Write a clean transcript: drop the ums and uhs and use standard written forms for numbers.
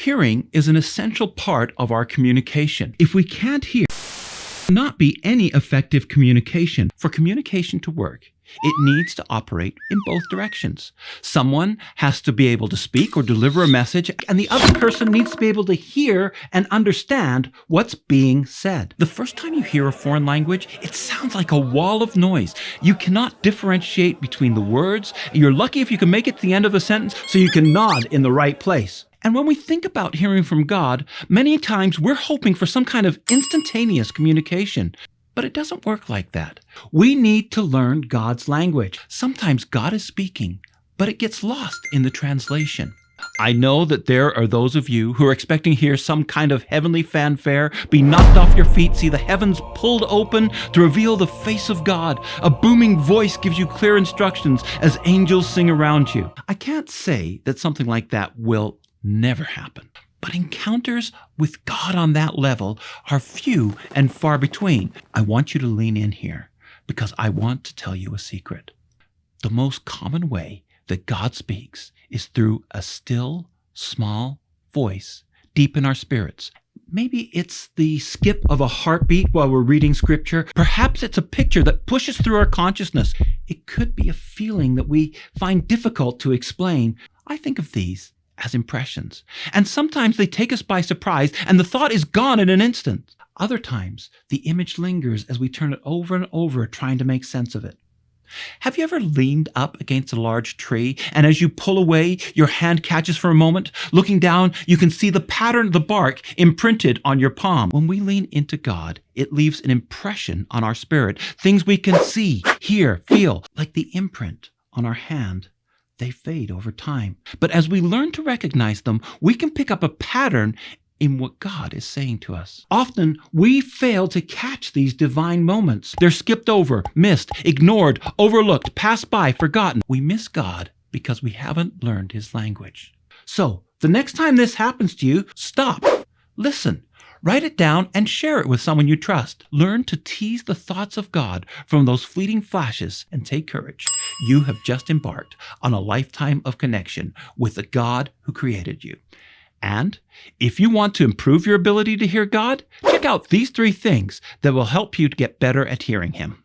Hearing is an essential part of our communication. If we can't hear, there will not be any effective communication. For communication to work, it needs to operate in both directions. Someone has to be able to speak or deliver a message, and the other person needs to be able to hear and understand what's being said. The first time you hear a foreign language, it sounds like a wall of noise. You cannot differentiate between the words. You're lucky if you can make it to the end of a sentence so you can nod in the right place. And when we think about hearing from God, many times we're hoping for some kind of instantaneous communication. But it doesn't work like that. We need to learn God's language. Sometimes God is speaking, but it gets lost in the translation. I know that there are those of you who are expecting to hear some kind of heavenly fanfare, be knocked off your feet, see the heavens pulled open to reveal the face of God. A booming voice gives you clear instructions as angels sing around you. I can't say that something like that will never happen. But encounters with God on that level are few and far between. I want you to lean in here because I want to tell you a secret. The most common way that God speaks is through a still, small voice deep in our spirits. Maybe it's the skip of a heartbeat while we're reading scripture. Perhaps it's a picture that pushes through our consciousness. It could be a feeling that we find difficult to explain. I think of these as impressions. And sometimes they take us by surprise and the thought is gone in an instant. Other times, the image lingers as we turn it over and over trying to make sense of it. Have you ever leaned up against a large tree and as you pull away, your hand catches for a moment? Looking down, you can see the pattern of the bark imprinted on your palm. When we lean into God, it leaves an impression on our spirit, things we can see, hear, feel, like the imprint on our hand. They fade over time. But as we learn to recognize them, we can pick up a pattern in what God is saying to us. Often, we fail to catch these divine moments. They're skipped over, missed, ignored, overlooked, passed by, forgotten. We miss God because we haven't learned His language. So, the next time this happens to you, stop, listen, write it down and share it with someone you trust. Learn to tease the thoughts of God from those fleeting flashes and take courage. You have just embarked on a lifetime of connection with the God who created you. And if you want to improve your ability to hear God, check out these 3 things that will help you to get better at hearing Him.